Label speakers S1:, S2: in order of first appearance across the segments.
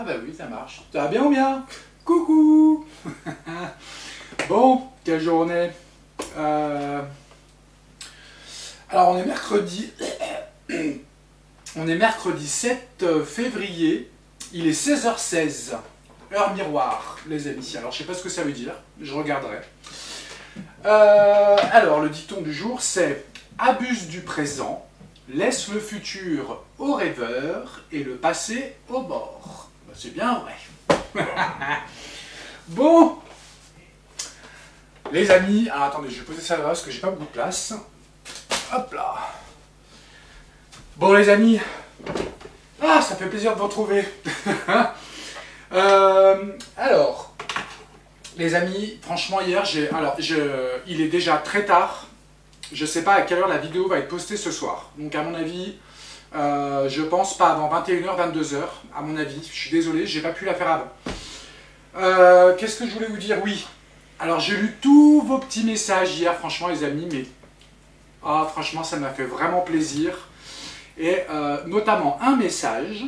S1: Ah bah oui, ça marche. Ça va bien ou bien? Coucou. Bon, quelle journée. Alors on est mercredi. On est mercredi 7 février. Il est 16h16. Heure miroir, les amis. Alors je sais pas ce que ça veut dire. Je regarderai. Alors le dicton du jour c'est: abuse du présent, laisse le futur au rêveur et le passé au bord. Ben, c'est bien vrai. Bon, les amis, alors attendez, je vais poser ça là parce que j'ai pas beaucoup de place. Hop là. Bon les amis, ah ça fait plaisir de vous retrouver. Alors, les amis, franchement hier, il est déjà très tard. Je sais pas à quelle heure la vidéo va être postée ce soir. Donc à mon avis, je pense pas avant 21h, 22h. À mon avis, je suis désolé, j'ai pas pu la faire avant. Qu'est-ce que je voulais vous dire? Oui. Alors j'ai lu tous vos petits messages hier, franchement les amis, mais franchement ça m'a fait vraiment plaisir. Et notamment un message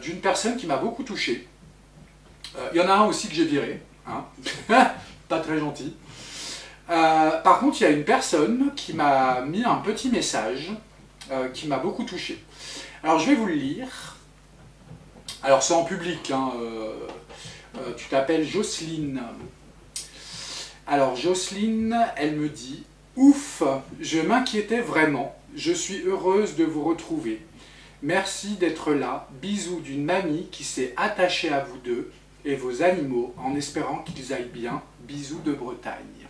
S1: d'une personne qui m'a beaucoup touché. Il y en a un aussi que j'ai viré, hein. Pas très gentil. Par contre, il y a une personne qui m'a mis un petit message qui m'a beaucoup touché. Alors, je vais vous le lire. Alors, c'est en public, hein. Tu t'appelles Jocelyne. Alors, Jocelyne, elle me dit: ouf, je m'inquiétais vraiment. Je suis heureuse de vous retrouver. Merci d'être là. Bisous d'une mamie qui s'est attachée à vous deux et vos animaux en espérant qu'ils aillent bien. Bisous de Bretagne.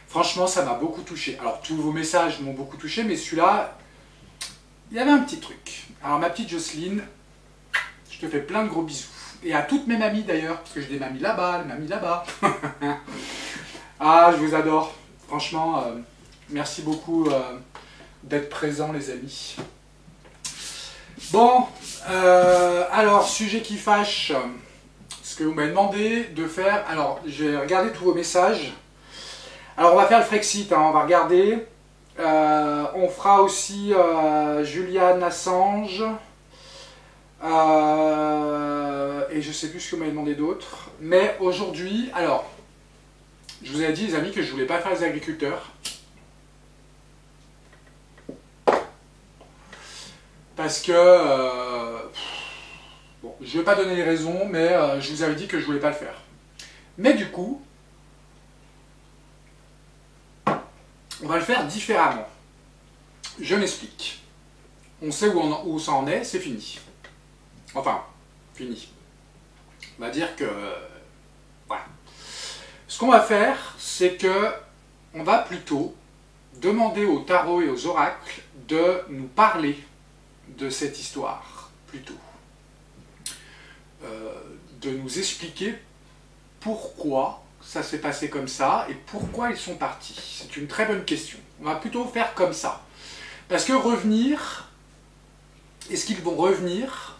S1: Franchement, ça m'a beaucoup touché. Alors, tous vos messages m'ont beaucoup touché, mais celui-là, il y avait un petit truc. Alors, ma petite Jocelyne, je te fais plein de gros bisous. Et à toutes mes mamies d'ailleurs, parce que j'ai des mamies là-bas, des mamies là-bas. Ah, je vous adore. Franchement, merci beaucoup d'être présents, les amis. Bon, alors, sujet qui fâche. Ce que vous m'avez demandé de faire. Alors, j'ai regardé tous vos messages. Alors, on va faire le Frexit, hein, on va regarder. On fera aussi Julian Assange. Et je sais plus ce que vous m'avez demandé d'autre. Mais aujourd'hui, alors, je vous ai dit, les amis, que je ne voulais pas faire les agriculteurs. Parce que, bon, je ne vais pas donner les raisons, mais je vous avais dit que je ne voulais pas le faire. Mais du coup, on va le faire différemment. Je m'explique. On sait où ça en est, c'est fini. Enfin, fini. On va dire que, voilà. Ce qu'on va faire, c'est que on va plutôt demander au tarot et aux oracles de nous parler de cette histoire, plutôt. De nous expliquer pourquoi ça s'est passé comme ça et pourquoi ils sont partis. C'est une très bonne question. On va plutôt faire comme ça. Parce que revenir, est-ce qu'ils vont revenir?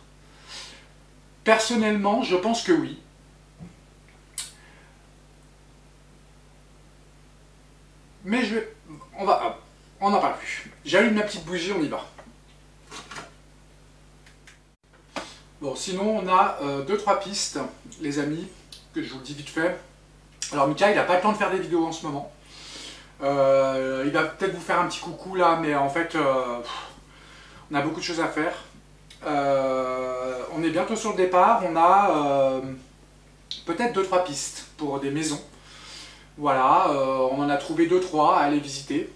S1: Personnellement, je pense que oui. Mais on n'en parle plus. J'allume ma petite bougie, on y va. Bon, sinon on a 2-3 pistes, les amis, que je vous dis vite fait. Alors Mika, il n'a pas le temps de faire des vidéos en ce moment. Il va peut-être vous faire un petit coucou là, mais en fait, on a beaucoup de choses à faire. On est bientôt sur le départ, on a peut-être 2-3 pistes pour des maisons. Voilà, on en a trouvé 2-3 à aller visiter.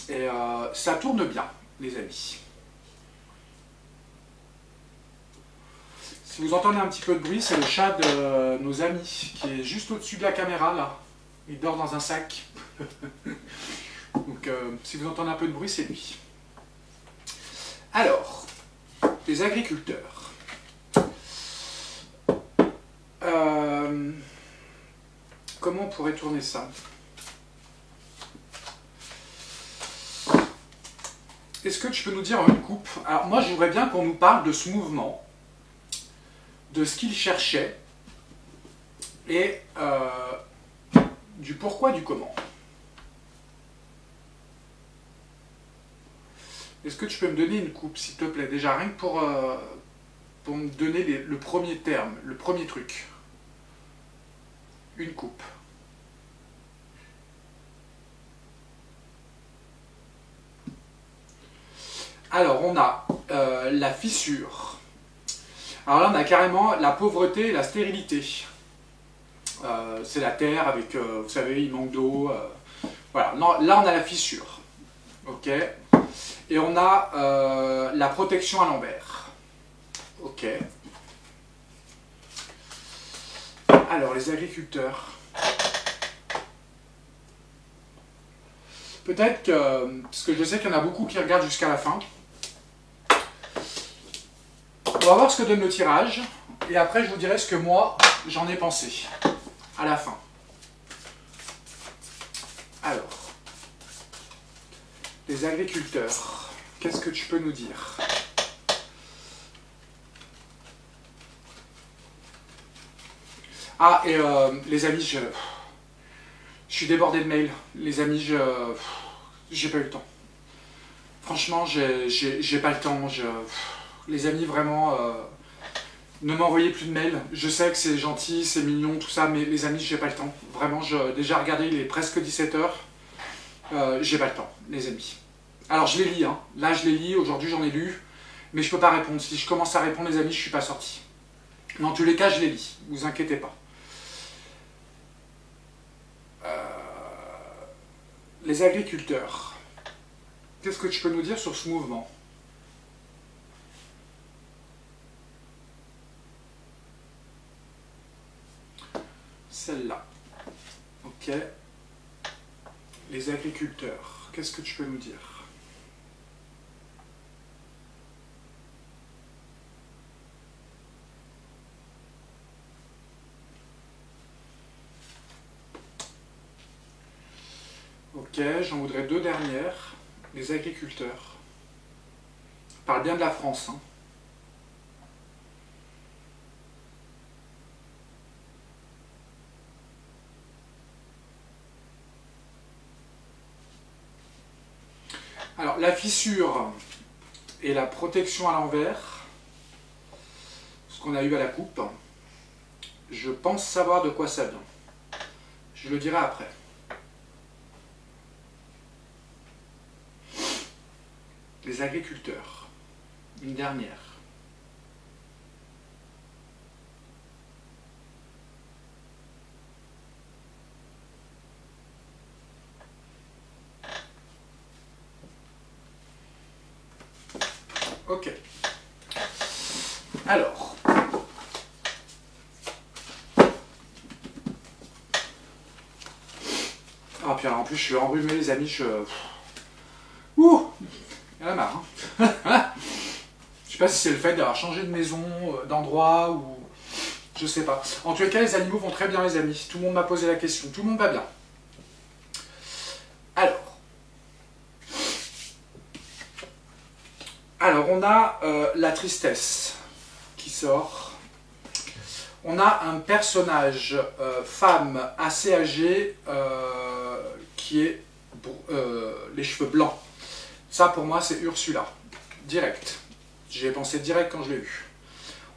S1: Et ça tourne bien, les amis. Si vous entendez un petit peu de bruit, c'est le chat de nos amis qui est juste au-dessus de la caméra là. Il dort dans un sac. Donc si vous entendez un peu de bruit, c'est lui. Alors, les agriculteurs. Comment on pourrait tourner ça? Est-ce que tu peux nous dire en une coupe? Alors moi, je voudrais bien qu'on nous parle de ce mouvement, de ce qu'il cherchait et du pourquoi, du comment. Est-ce que tu peux me donner une coupe, s'il te plaît? Déjà, rien que pour me donner le premier terme, le premier truc. Une coupe. Alors, on a la fissure. Alors là, on a carrément la pauvreté et la stérilité. C'est la terre avec, vous savez, il manque d'eau. Voilà, non, là, on a la fissure. Ok. Et on a la protection à l'envers. Ok. Alors, les agriculteurs. Peut-être que, parce que je sais qu'il y en a beaucoup qui regardent jusqu'à la fin. On va voir ce que donne le tirage. Et après, je vous dirai ce que moi, j'en ai pensé. À la fin. Alors. Les agriculteurs. Qu'est-ce que tu peux nous dire ? Ah, et les amis, je suis débordé de mails. Les amis, j'ai pas eu le temps. Franchement, j'ai pas le temps. Les amis, vraiment, ne m'envoyez plus de mails. Je sais que c'est gentil, c'est mignon, tout ça, mais les amis, j'ai pas le temps. Vraiment, déjà regardé, il est presque 17 h. J'ai pas le temps, les amis. Alors, je les lis, hein. Là, je les lis. Aujourd'hui, j'en ai lu. Mais je peux pas répondre. Si je commence à répondre, les amis, je suis pas sorti. Mais en tous les cas, je les lis. Vous inquiétez pas. Les agriculteurs. Qu'est-ce que tu peux nous dire sur ce mouvement ? Celle-là. Ok. Les agriculteurs. Qu'est-ce que tu peux nous dire ? Ok, j'en voudrais deux dernières. Les agriculteurs. Parle bien de la France, hein. Alors, la fissure et la protection à l'envers, ce qu'on a eu à la coupe, je pense savoir de quoi ça vient. Je le dirai après. Les agriculteurs. Une dernière. Ok. Alors. Ah, puis alors, en plus, je suis enrhumé, les amis, Ouh, il y en a marre. Hein. Je sais pas si c'est le fait d'avoir changé de maison, d'endroit, ou... Je sais pas. En tous les cas, les animaux vont très bien, les amis. Tout le monde m'a posé la question. Tout le monde va bien. Alors, on a la tristesse qui sort. On a un personnage femme assez âgée qui est les cheveux blancs. Ça, pour moi, c'est Ursula. Direct. J'y ai pensé direct quand je l'ai vu.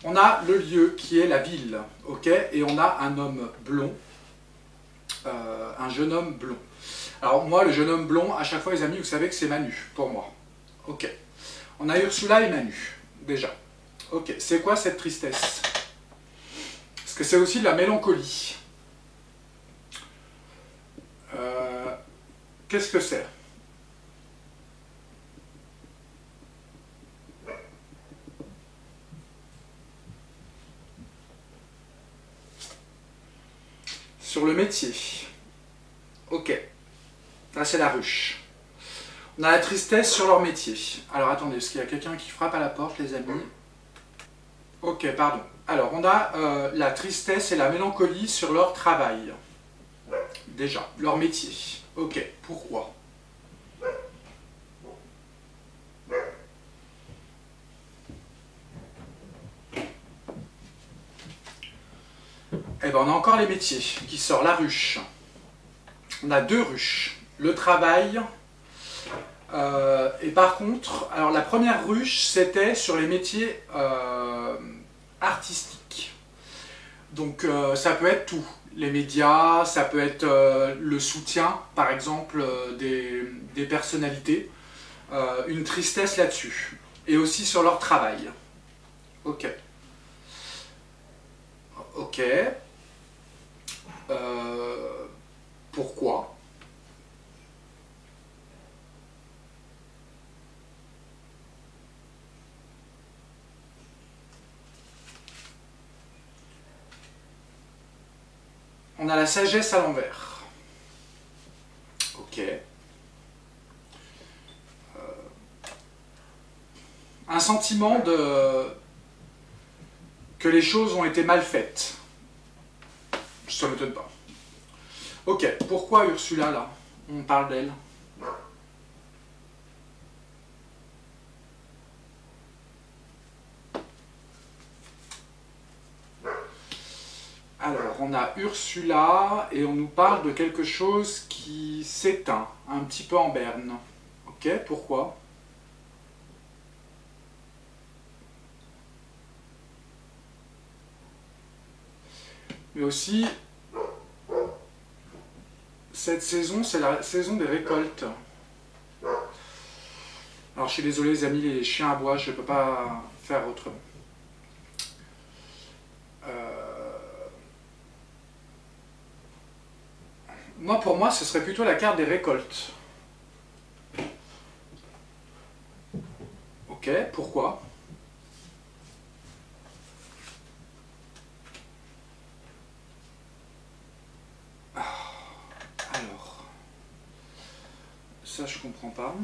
S1: On a le lieu qui est la ville, ok, et on a un homme blond, un jeune homme blond. Alors moi, le jeune homme blond, à chaque fois, les amis, vous savez que c'est Manu, pour moi. Ok. On a Ursula et Manu, déjà. Ok, c'est quoi cette tristesse? Parce que c'est aussi de la mélancolie. Qu'est-ce que c'est? Sur le métier. Ok. Là, c'est la ruche. On a la tristesse sur leur métier. Alors, attendez, est-ce qu'il y a quelqu'un qui frappe à la porte, les amis? Ok, pardon. Alors, on a la tristesse et la mélancolie sur leur travail. Déjà, leur métier. Ok, pourquoi? Eh bien, on a encore les métiers qui sortent. La ruche. On a deux ruches. Le travail. Et par contre, alors la première ruche, c'était sur les métiers artistique. Donc ça peut être tout, les médias, ça peut être le soutien, par exemple, des personnalités, une tristesse là-dessus, et aussi sur leur travail. Ok. Ok. Pourquoi? On a la sagesse à l'envers. Ok. Un sentiment que les choses ont été mal faites. Ça ne m'étonne pas. Ok, pourquoi Ursula là? On parle d'elle. Alors, on a Ursula et on nous parle de quelque chose qui s'éteint, un petit peu en berne. Ok, pourquoi? Mais aussi, cette saison, c'est la saison des récoltes. Alors, je suis désolé les amis, les chiens aboient, je ne peux pas faire autrement. Pour moi, ce serait plutôt la carte des récoltes. Ok, pourquoi? Alors, ça je comprends pas.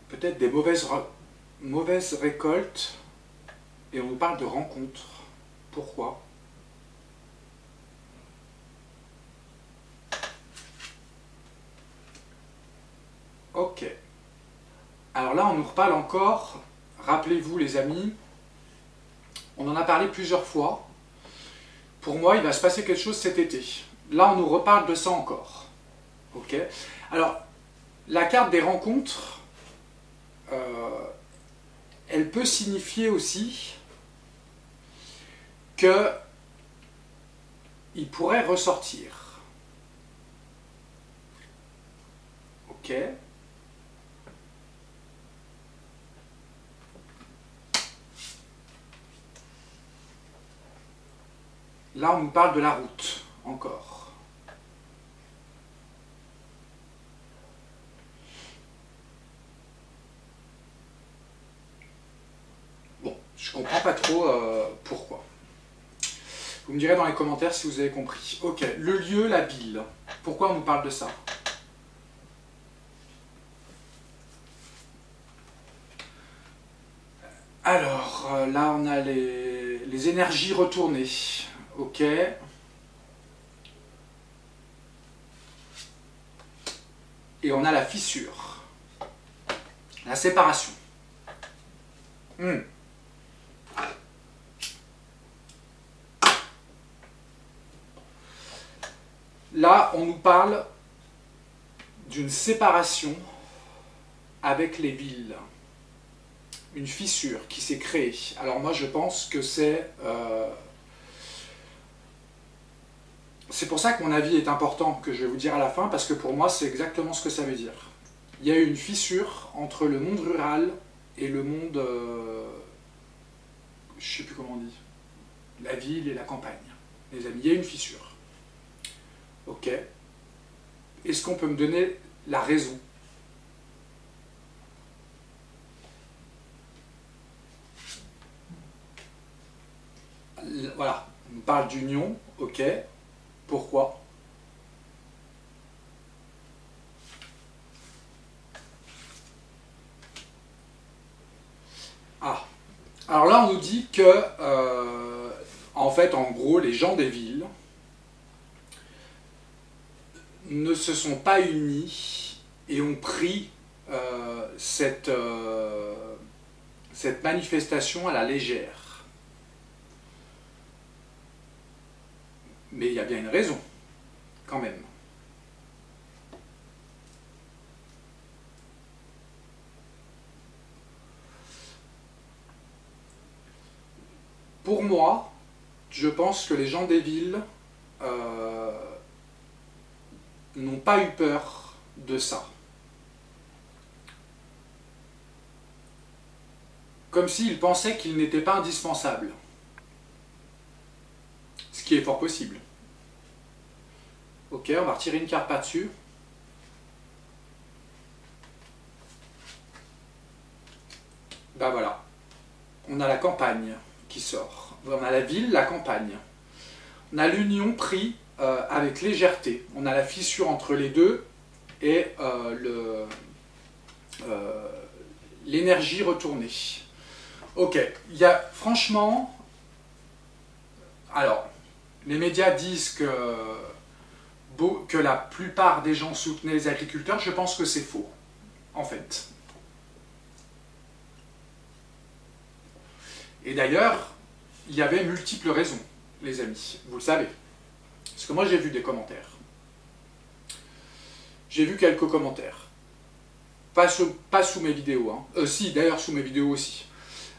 S1: Peut-être des mauvaises récoltes, et on nous parle de rencontres. Pourquoi? Ok. Alors là, on nous reparle encore, rappelez-vous les amis, on en a parlé plusieurs fois. Pour moi, il va se passer quelque chose cet été. Là, on nous reparle de ça encore. Ok. Alors, la carte des rencontres, elle peut signifier aussi que il pourrait ressortir. Ok. Là, on nous parle de la route, encore. Bon, je comprends pas trop pourquoi. Vous me direz dans les commentaires si vous avez compris. Ok, le lieu, la ville. Pourquoi on nous parle de ça? Alors, là, on a les énergies retournées. Ok. Et on a la fissure. La séparation. Là, on nous parle d'une séparation avec les villes. Une fissure qui s'est créée. Alors moi, je pense que c'est pour ça que mon avis est important, que je vais vous dire à la fin, parce que pour moi, c'est exactement ce que ça veut dire. Il y a eu une fissure entre le monde rural et le monde, je ne sais plus comment on dit, la ville et la campagne. Les amis, il y a une fissure. Ok. Est-ce qu'on peut me donner la raison? Voilà, on parle d'union, ok. Pourquoi? Ah, alors là on nous dit que, en fait, en gros, les gens des villes ne se sont pas unis et ont pris cette manifestation à la légère. Mais il y a bien une raison, quand même. pour moi, je pense que les gens des villes n'ont pas eu peur de ça. Comme s'ils pensaient qu'ils n'étaient pas indispensables. Ce qui est fort possible. Ok, on va retirer une carte par-dessus. Ben voilà. On a la campagne qui sort. On a la ville, la campagne. On a l'union pris avec légèreté. On a la fissure entre les deux et l'énergie retournée. Ok, il y a franchement... Alors, les médias disent que la plupart des gens soutenaient les agriculteurs. Je pense que c'est faux, en fait. Et d'ailleurs, il y avait multiples raisons, les amis, vous le savez. Parce que moi, j'ai vu des commentaires. J'ai vu quelques commentaires. Pas sous mes vidéos. Hein. Si, d'ailleurs, sous mes vidéos aussi.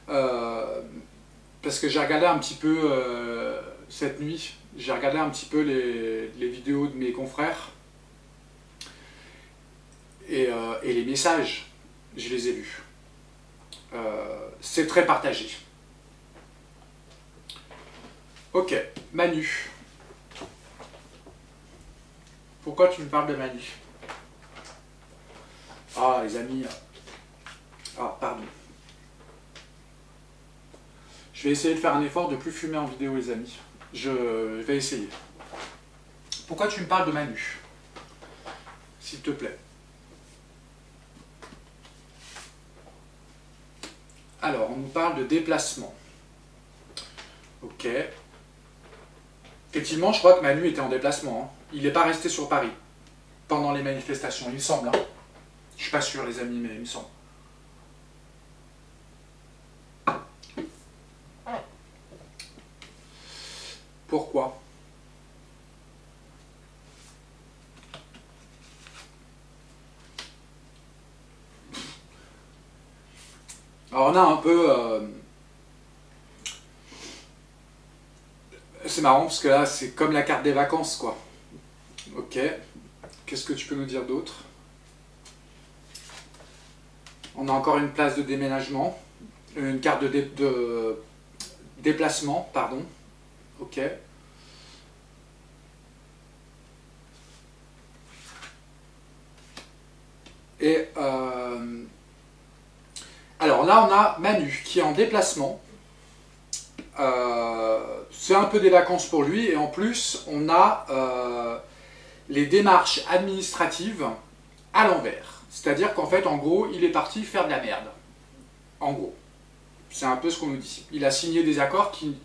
S1: Parce que j'ai regardé un petit peu cette nuit, j'ai regardé un petit peu les vidéos de mes confrères et les messages, je les ai vus. C'est très partagé. Ok, Manu. Pourquoi tu me parles de Manu? Ah, les amis. Ah, pardon. Je vais essayer de faire un effort de ne plus fumer en vidéo, les amis. Je vais essayer. Pourquoi tu me parles de Manu? S'il te plaît. Alors, on nous parle de déplacement. Ok. Effectivement, je crois que Manu était en déplacement. Hein. Il n'est pas resté sur Paris pendant les manifestations, il me semble. Hein. Je ne suis pas sûr, les amis, mais il me semble. Pourquoi? Alors on a un peu... C'est marrant parce que là c'est comme la carte des vacances quoi. Ok. Qu'est-ce que tu peux nous dire d'autre? On a encore une place de déménagement. Une carte de déplacement, pardon. Ok. Et alors là on a Manu qui est en déplacement. C'est un peu des vacances pour lui et en plus on a les démarches administratives à l'envers. C'est-à-dire qu'en fait en gros il est parti faire de la merde. En gros. C'est un peu ce qu'on nous dit. Il a signé des accords qui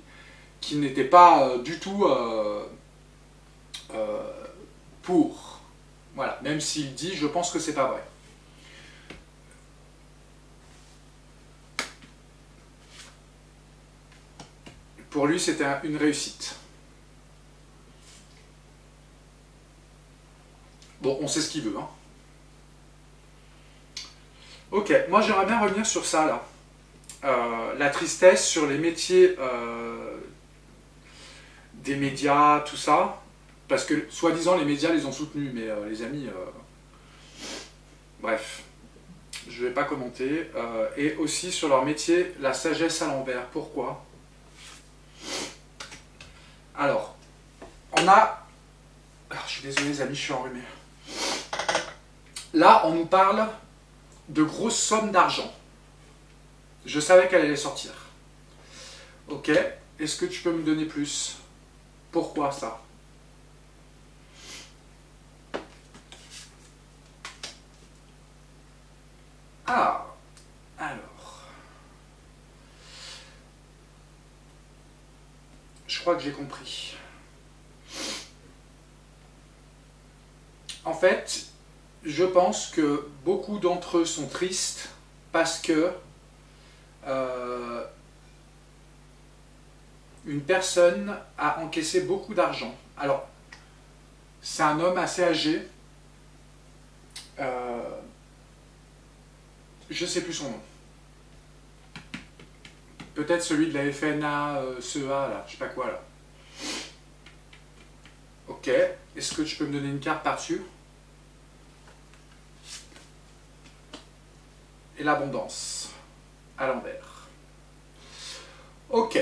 S1: n'étaient pas du tout pour. Voilà. Même s'il dit je pense que c'est pas vrai. Pour lui, c'était une réussite. Bon, on sait ce qu'il veut. Hein. Ok, moi j'aimerais bien revenir sur ça, là. La tristesse sur les métiers des médias, tout ça. Parce que, soi-disant, les médias les ont soutenus, mais les amis... bref, je ne vais pas commenter. Et aussi sur leur métier, la sagesse à l'envers. Pourquoi ? Alors, on a... Alors, je suis désolé les amis, je suis enrhumé. Là, on nous parle de grosses sommes d'argent. Je savais qu'elle allait sortir. Ok, est-ce que tu peux me donner plus? Pourquoi ça? Ah, alors... Je crois que j'ai compris. En fait, je pense que beaucoup d'entre eux sont tristes parce que une personne a encaissé beaucoup d'argent. Alors, c'est un homme assez âgé. Je ne sais plus son nom. peut-être celui de la FNA, CEA, là, je sais pas quoi, là. Ok, est-ce que tu peux me donner une carte par-dessus? Et l'abondance, à l'envers. Ok.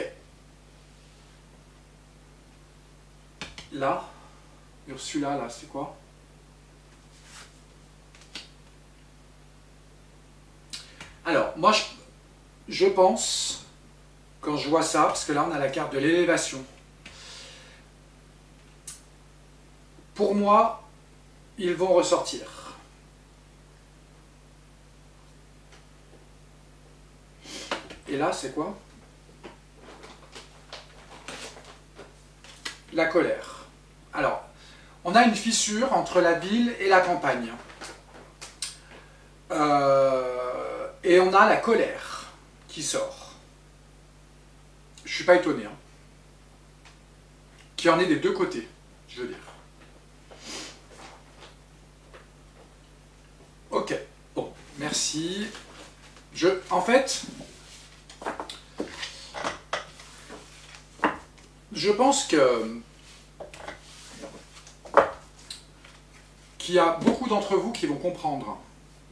S1: Là, Ursula, là, c'est quoi? Alors, moi, je pense, quand je vois ça, parce que là, on a la carte de l'élévation. Pour moi, ils vont ressortir. Et là, c'est quoi? La colère. Alors, on a une fissure entre la ville et la campagne. Et on a la colère qui sort. Je ne suis pas étonné. Hein. Qu'il y en ait des deux côtés, je veux dire. Ok, bon, merci. En fait, je pense qu'il y a beaucoup d'entre vous qui vont comprendre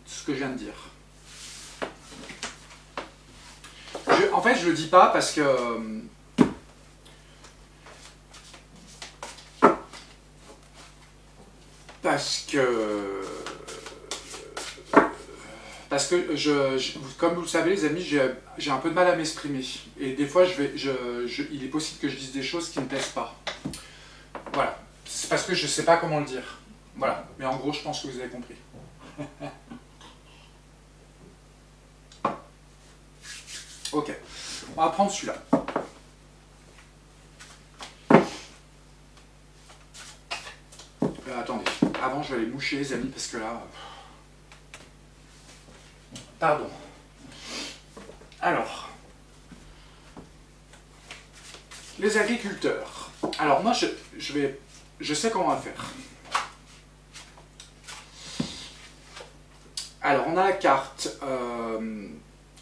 S1: ce que je viens de dire. En fait, je ne le dis pas parce que... comme vous le savez les amis, j'ai un peu de mal à m'exprimer. Et des fois, il est possible que je dise des choses qui ne me plaisent pas. Voilà. C'est parce que je ne sais pas comment le dire. Voilà. Mais en gros, je pense que vous avez compris. Ok. On va prendre celui-là. Attendez. Avant, je vais aller moucher les amis parce que là... Pardon. Alors, les agriculteurs. Alors moi, je sais comment on va faire. Alors, on a la carte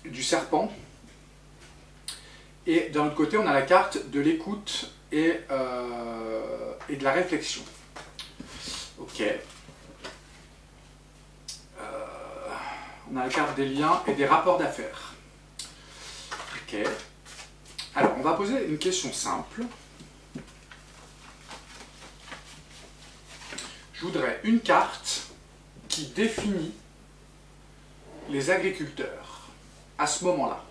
S1: du serpent. Et d'un autre côté, on a la carte de l'écoute et de la réflexion. Ok. On a la carte des liens et des rapports d'affaires. Ok. Alors, on va poser une question simple. Je voudrais une carte qui définit les agriculteurs à ce moment-là.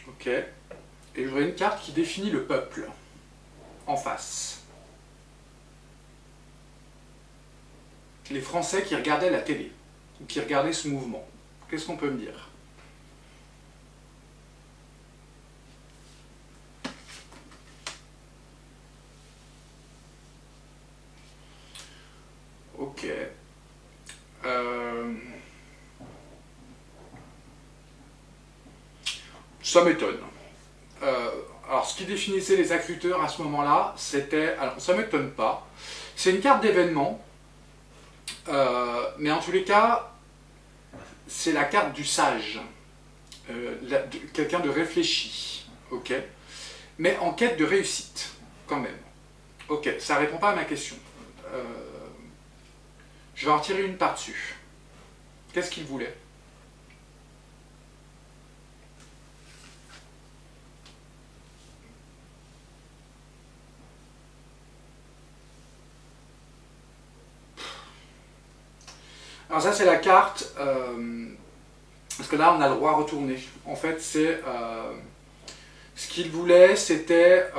S1: Ok. Et je voudrais une carte qui définit le peuple en face. Les Français qui regardaient la télé, ou qui regardaient ce mouvement. Qu'est-ce qu'on peut me dire? Ok. Ça m'étonne. Alors, ce qui définissait les agriculteurs à ce moment-là, c'était... Alors, ça ne m'étonne pas. C'est une carte d'événement, mais en tous les cas, c'est la carte du sage, quelqu'un de réfléchi, ok, mais en quête de réussite, quand même. Ok, ça ne répond pas à ma question. Je vais en tirer une par-dessus. Qu'est-ce qu'il voulait? Alors ça c'est la carte, parce que là on a le roi retourné. En fait c'est, ce qu'il voulait c'était,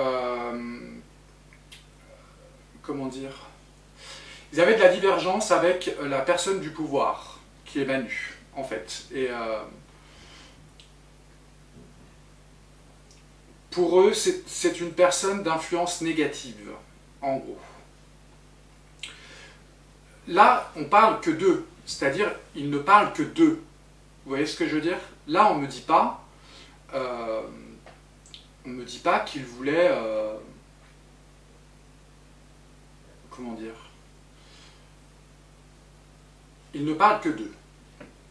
S1: comment dire, ils avaient de la divergence avec la personne du pouvoir, qui est Manu, en fait. Et pour eux c'est une personne d'influence négative, en gros. Là on parle que d'eux. C'est-à-dire, il ne parle que d'eux. Vous voyez ce que je veux dire? Là, on ne me dit pas, on ne me dit pas qu'il voulait... comment dire? Il ne parle que d'eux.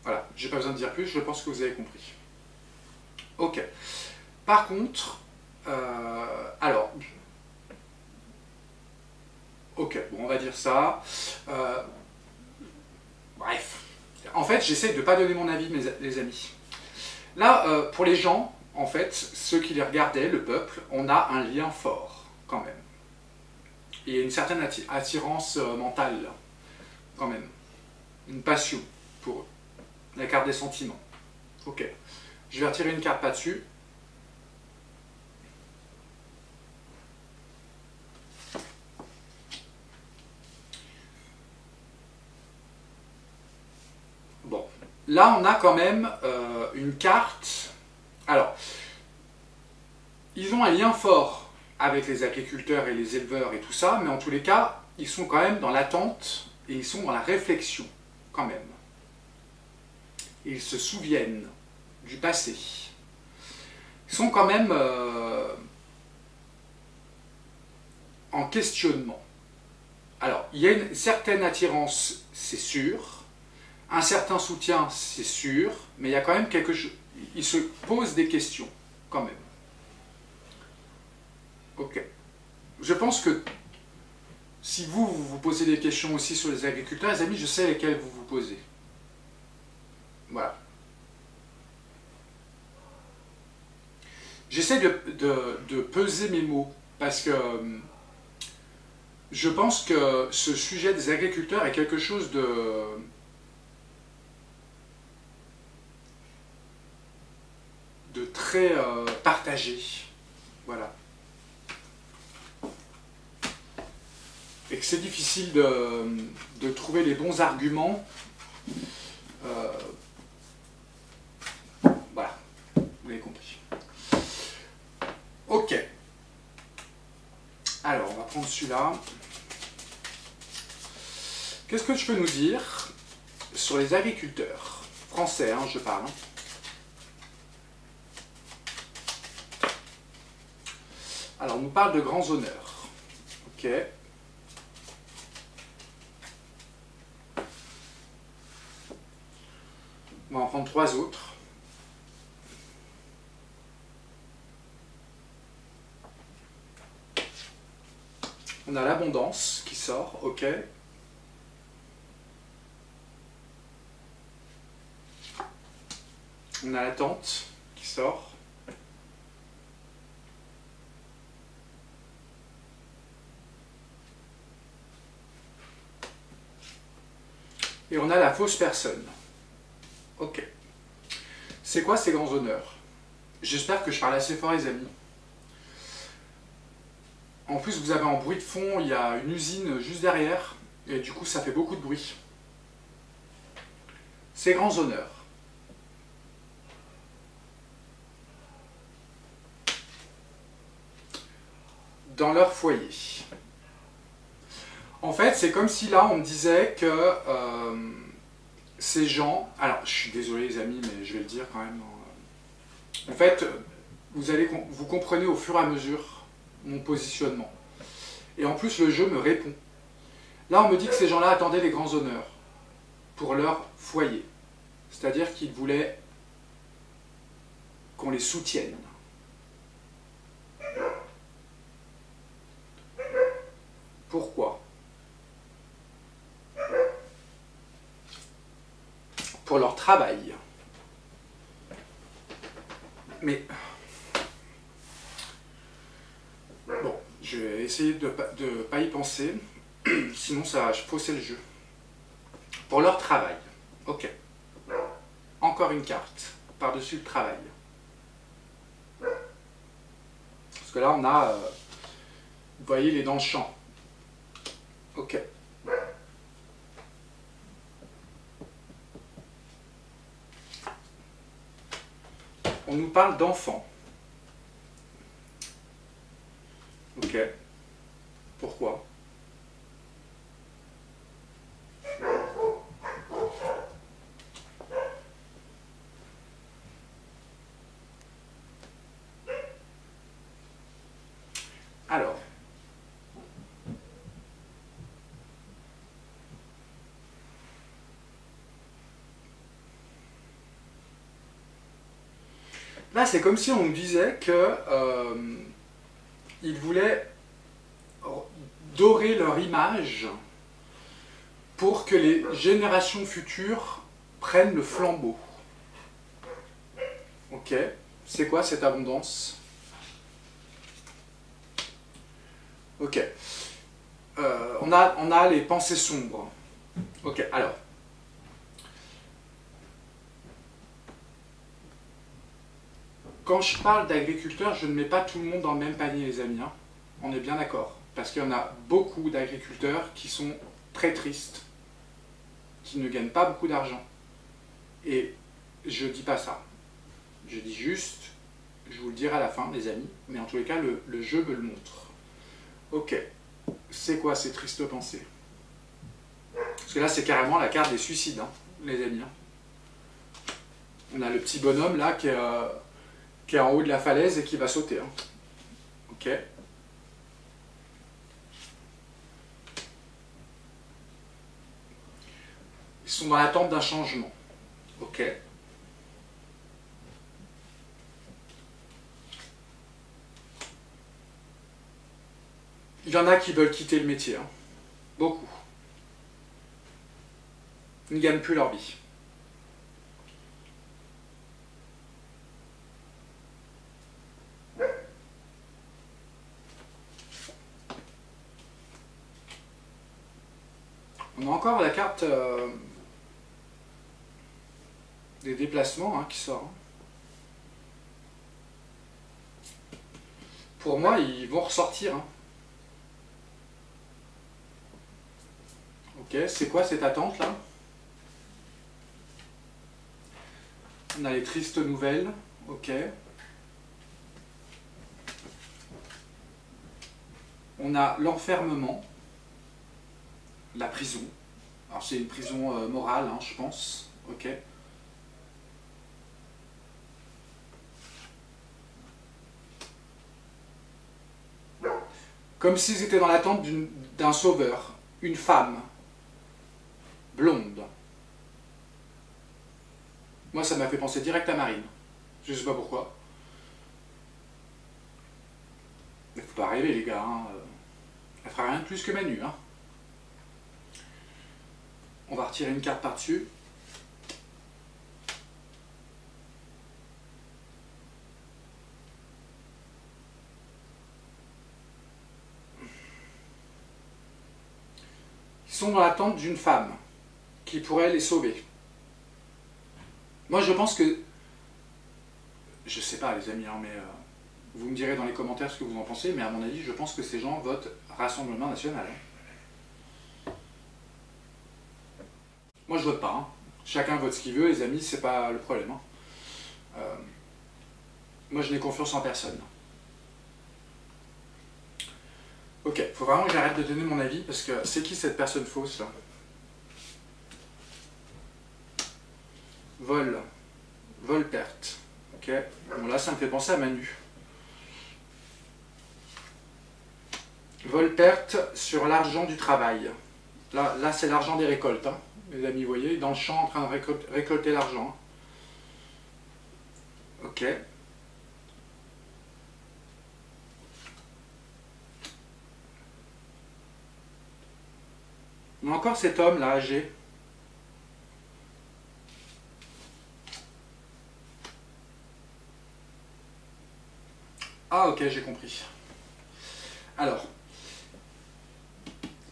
S1: Voilà, j'ai pas besoin de dire plus, je pense que vous avez compris. Ok. Par contre, alors... Ok, bon, on va dire ça. Bref. En fait, j'essaie de ne pas donner mon avis, les amis. Là, pour les gens, en fait, ceux qui les regardaient, le peuple, on a un lien fort, quand même. Et il y a une certaine attirance mentale, quand même. Une passion pour eux. La carte des sentiments. Ok. Je vais retirer une carte pas-dessus. Bon. Là, on a quand même une carte. Alors, ils ont un lien fort avec les agriculteurs et les éleveurs et tout ça, mais en tous les cas, ils sont quand même dans l'attente et ils sont dans la réflexion, quand même. Et ils se souviennent du passé. Ils sont quand même en questionnement. Alors, il y a une certaine attirance, c'est sûr, un certain soutien, c'est sûr, mais il y a quand même quelque chose, ils se posent des questions, quand même. Ok. Je pense que si vous posez des questions aussi sur les agriculteurs, les amis, je sais lesquelles vous vous posez. Voilà. J'essaie de peser mes mots, parce que je pense que ce sujet des agriculteurs est quelque chose de très partagé. Voilà. Et que c'est difficile de trouver les bons arguments. Voilà, vous avez compris. Ok. Alors, on va prendre celui-là. Qu'est-ce que tu peux nous dire sur les agriculteurs français, hein, je parle. Alors, on nous parle de grands honneurs. Ok. On va en prendre 3 autres. On a l'abondance qui sort, ok. On a l'attente qui sort. Et on a la fausse personne. Ok. C'est quoi ces grands honneurs? J'espère que je parle assez fort, les amis. En plus, vous avez en bruit de fond, il y a une usine juste derrière, et du coup, ça fait beaucoup de bruit. Ces grands honneurs. Dans leur foyer. En fait, c'est comme si là, on me disait que ces gens... Alors, je suis désolé, les amis, mais je vais le dire quand même. En fait, vous comprenez au fur et à mesure mon positionnement. Et en plus, le jeu me répond. Là, on me dit que ces gens-là attendaient les grands honneurs pour leur foyer. C'est-à-dire qu'ils voulaient qu'on les soutienne. Pourquoi? Pour leur travail. Mais... Bon, je vais essayer de ne pas y penser, sinon ça va fausser le jeu. Pour leur travail. Ok. Encore une carte, par-dessus le travail. Parce que là, on a... vous voyez, les dans le champ. Ok. On nous parle d'enfants. Ok. Pourquoi? Là, c'est comme si on nous disait que ils voulaient dorer leur image pour que les générations futures prennent le flambeau. Ok, c'est quoi cette abondance? Ok, on a les pensées sombres. Ok, alors. Quand je parle d'agriculteurs, je ne mets pas tout le monde dans le même panier, les amis. Hein. On est bien d'accord. Parce qu'il y en a beaucoup d'agriculteurs qui sont très tristes, qui ne gagnent pas beaucoup d'argent. Et je ne dis pas ça. Je dis juste, je vous le dirai à la fin, les amis, mais en tous les cas, le jeu me le montre. Ok, c'est quoi ces tristes pensées? Parce que là, c'est carrément la carte des suicides, hein, les amis. Hein. On a le petit bonhomme là qui est en haut de la falaise et qui va sauter. Hein. Ok. Ils sont dans l'attente d'un changement. Ok. Il y en a qui veulent quitter le métier. Hein. Beaucoup. Ils ne gagnent plus leur vie. On a encore la carte des déplacements hein, qui sort. Hein. Pour moi, ils vont ressortir. Hein. Ok, c'est quoi cette attente là? On a les tristes nouvelles. Ok. On a l'enfermement. La prison. Alors c'est une prison morale, hein, je pense. Ok. Comme s'ils étaient dans l'attente d'un sauveur, une femme, blonde. Moi, ça m'a fait penser direct à Marine. Je sais pas pourquoi. Mais faut pas rêver, les gars. Hein. Elle fera rien de plus que Manu. Hein. On va retirer une carte par-dessus. Ils sont dans l'attente d'une femme qui pourrait les sauver. Moi, je pense que... Je sais pas, les amis, hein, mais vous me direz dans les commentaires ce que vous en pensez, mais à mon avis, je pense que ces gens votent Rassemblement National. Hein. Moi, je vote pas. Hein. Chacun vote ce qu'il veut, les amis, c'est pas le problème. Hein. Moi, je n'ai confiance en personne. Ok, faut vraiment que j'arrête de donner mon avis, parce que c'est qui cette personne fausse, là? Vol. Vol-perte. Ok, bon là, ça me fait penser à Manu. Vol-perte sur l'argent du travail. Là c'est l'argent des récoltes, hein, les amis, vous voyez, dans le champ en train de récolter l'argent. Ok. On a encore cet homme là, âgé. Ah ok, j'ai compris. Alors,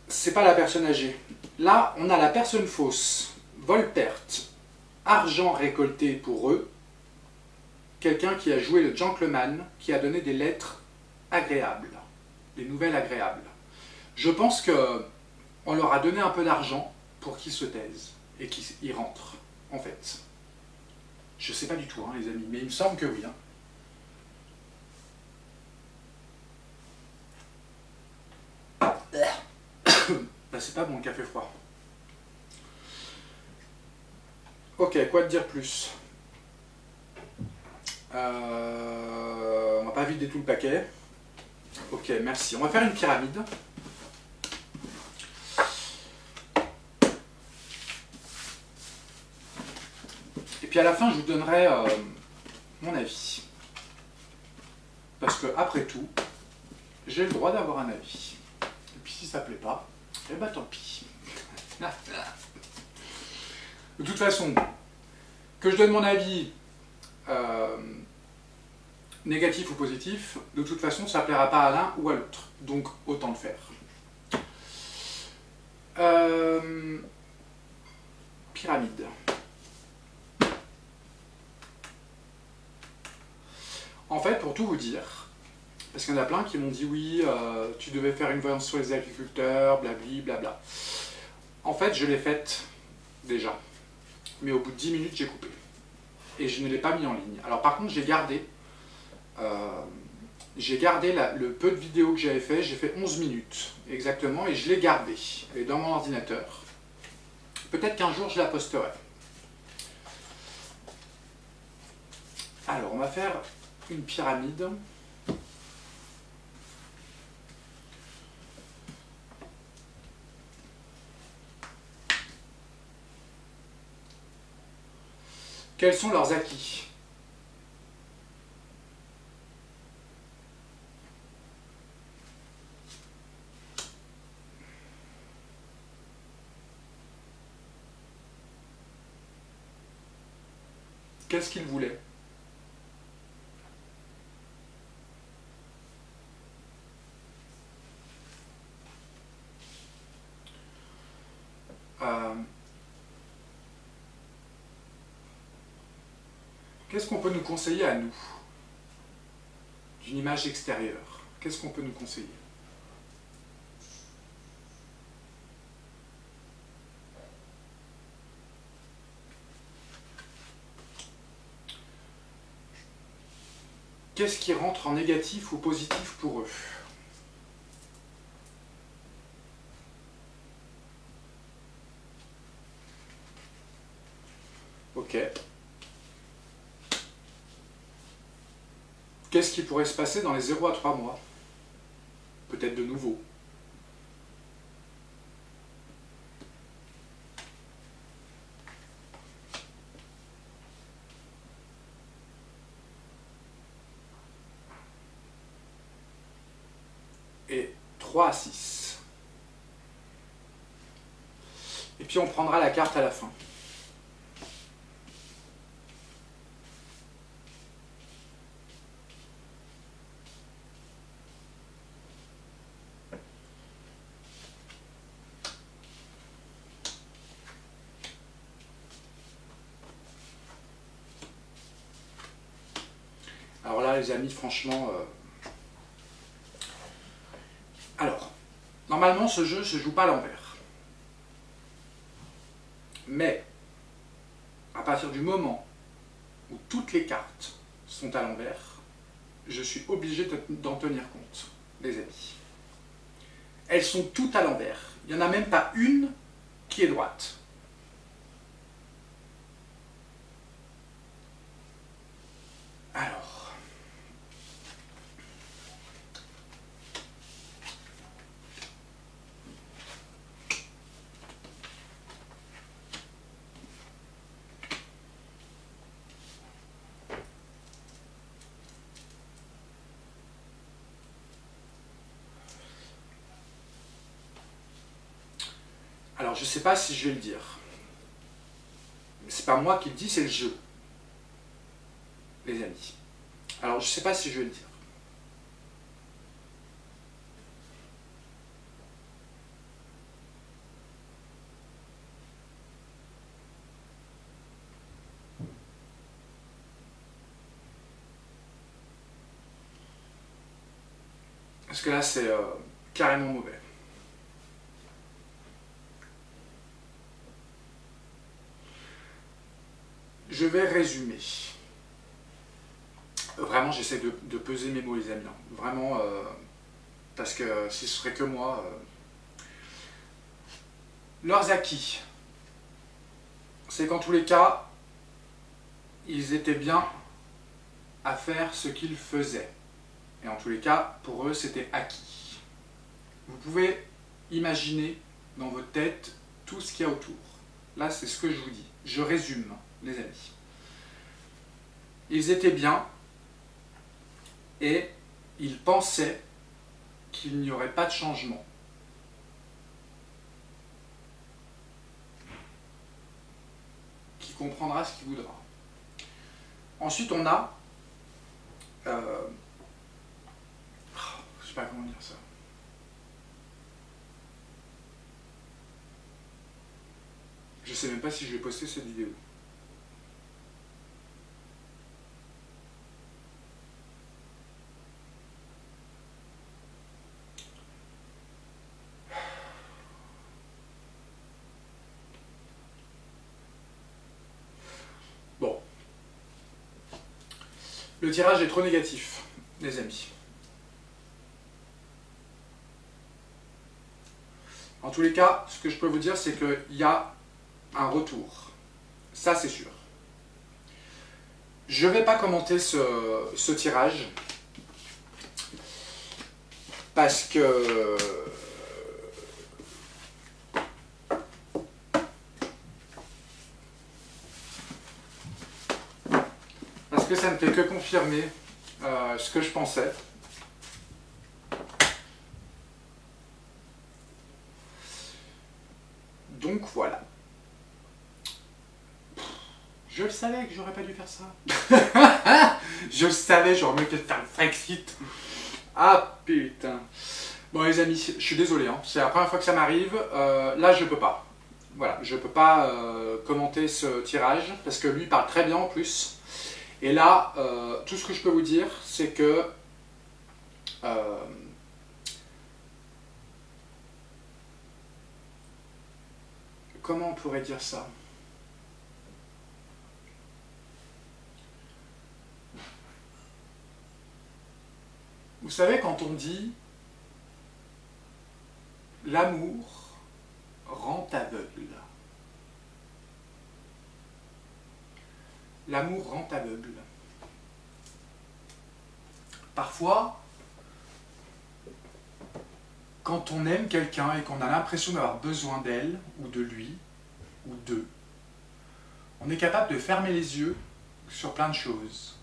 S1: c'est pas la personne âgée. Là, on a la personne fausse, vol-perte, argent récolté pour eux, quelqu'un qui a joué le gentleman, qui a donné des lettres agréables, des nouvelles agréables. Je pense que on leur a donné un peu d'argent pour qu'ils se taisent et qu'ils rentrent, en fait. Je sais pas du tout, hein, les amis, mais il me semble que oui. Hein. Bah, c'est pas bon le café froid. Ok, quoi te dire plus? On va pas vider tout le paquet. Ok, merci. On va faire une pyramide. Et puis à la fin, je vous donnerai mon avis. parce que après tout, j'ai le droit d'avoir un avis. Et puis si ça plaît pas, eh ben tant pis. De toute façon, que je donne mon avis négatif ou positif, de toute façon ça plaira pas à l'un ou à l'autre. Donc autant le faire. Pyramide. En fait, pour tout vous dire, parce qu'il y en a plein qui m'ont dit oui, tu devais faire une voyance sur les agriculteurs, blabli, blabla. En fait, je l'ai faite déjà. Mais au bout de 10 minutes, j'ai coupé. Et je ne l'ai pas mis en ligne. Alors par contre, j'ai gardé le peu de vidéos que j'avais fait. J'ai fait 11 minutes exactement et je l'ai gardé. Elle est dans mon ordinateur. Peut-être qu'un jour, je la posterai. Alors, on va faire une pyramide. Quels sont leurs acquis? Qu'est-ce qu'ils voulaient? Qu'est-ce qu'on peut nous conseiller à nous? D'une image extérieure. Qu'est-ce qu'on peut nous conseiller? Qu'est-ce qui rentre en négatif ou positif pour eux? Ok. Qu'est-ce qui pourrait se passer dans les 0 à 3 mois? Peut-être de nouveau. Et 3 à 6. Et puis on prendra la carte à la fin. Alors là, les amis, franchement... Alors, normalement, ce jeu ne se joue pas à l'envers. Mais, à partir du moment où toutes les cartes sont à l'envers, je suis obligé d'en tenir compte, les amis. Elles sont toutes à l'envers. Il n'y en a même pas une qui est droite. Alors... Alors, je ne sais pas si je vais le dire. C'est pas moi qui le dis, c'est le jeu. Les amis. Alors, je ne sais pas si je vais le dire. Parce que là, c'est carrément mauvais. Je vais résumer. Vraiment, j'essaie de peser mes mots, les amis. Vraiment, parce que si ce serait que moi... Leurs acquis, c'est qu'en tous les cas, ils étaient bien à faire ce qu'ils faisaient. Et en tous les cas, pour eux, c'était acquis. Vous pouvez imaginer dans votre tête tout ce qu'il y a autour. Là, c'est ce que je vous dis. Je résume, les amis. Ils étaient bien et il pensait qu'il n'y aurait pas de changement. Qui comprendra ce qu'il voudra. Ensuite, on a... je sais pas comment dire ça. Je sais même pas si je vais poster cette vidéo. Bon. Le tirage est trop négatif, les amis. En tous les cas, ce que je peux vous dire, c'est qu'il y a un retour. Ça, c'est sûr. Je ne vais pas commenter ce tirage parce que ça ne fait que confirmer ce que je pensais. Donc voilà. Je le savais que j'aurais pas dû faire ça. Je le savais, j'aurais mieux que de faire le Frexit. Ah putain. Bon les amis, je suis désolé, hein. C'est la première fois que ça m'arrive. Là je peux pas. Voilà, je peux pas commenter ce tirage parce que lui parle très bien en plus. Et là, tout ce que je peux vous dire, c'est que comment on pourrait dire ça? Vous savez, quand on dit l'amour rend aveugle. L'amour rend aveugle. Parfois, quand on aime quelqu'un et qu'on a l'impression d'avoir besoin d'elle, ou de lui, ou d'eux, on est capable de fermer les yeux sur plein de choses.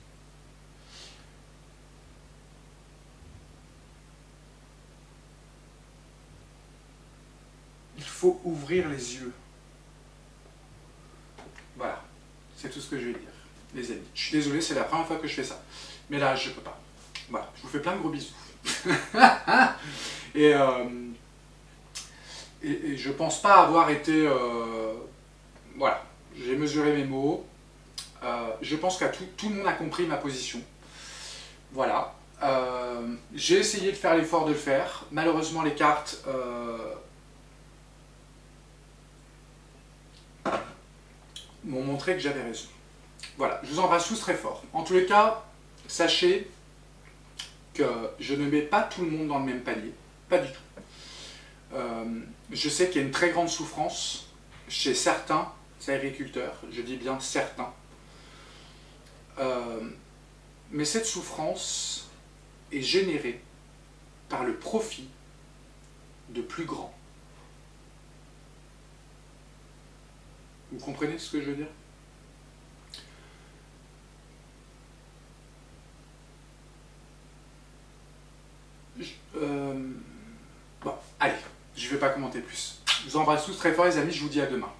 S1: Il faut ouvrir les yeux. Voilà, c'est tout ce que je vais dire, les amis. Je suis désolé, c'est la première fois que je fais ça. Mais là, je peux pas. Voilà, je vous fais plein de gros bisous. et je pense pas avoir été... voilà, j'ai mesuré mes mots. Je pense que tout le monde a compris ma position. Voilà. J'ai essayé de faire l'effort de le faire. Malheureusement, les cartes... m'ont montré que j'avais raison. Voilà, je vous embrasse tous très fort. En tous les cas, sachez que je ne mets pas tout le monde dans le même panier, pas du tout. Je sais qu'il y a une très grande souffrance chez certains agriculteurs, je dis bien certains. Mais cette souffrance est générée par le profit de plus grands. Vous comprenez ce que je veux dire? Bon, allez, je ne vais pas commenter plus. Je vous embrasse tous très fort les amis, je vous dis à demain.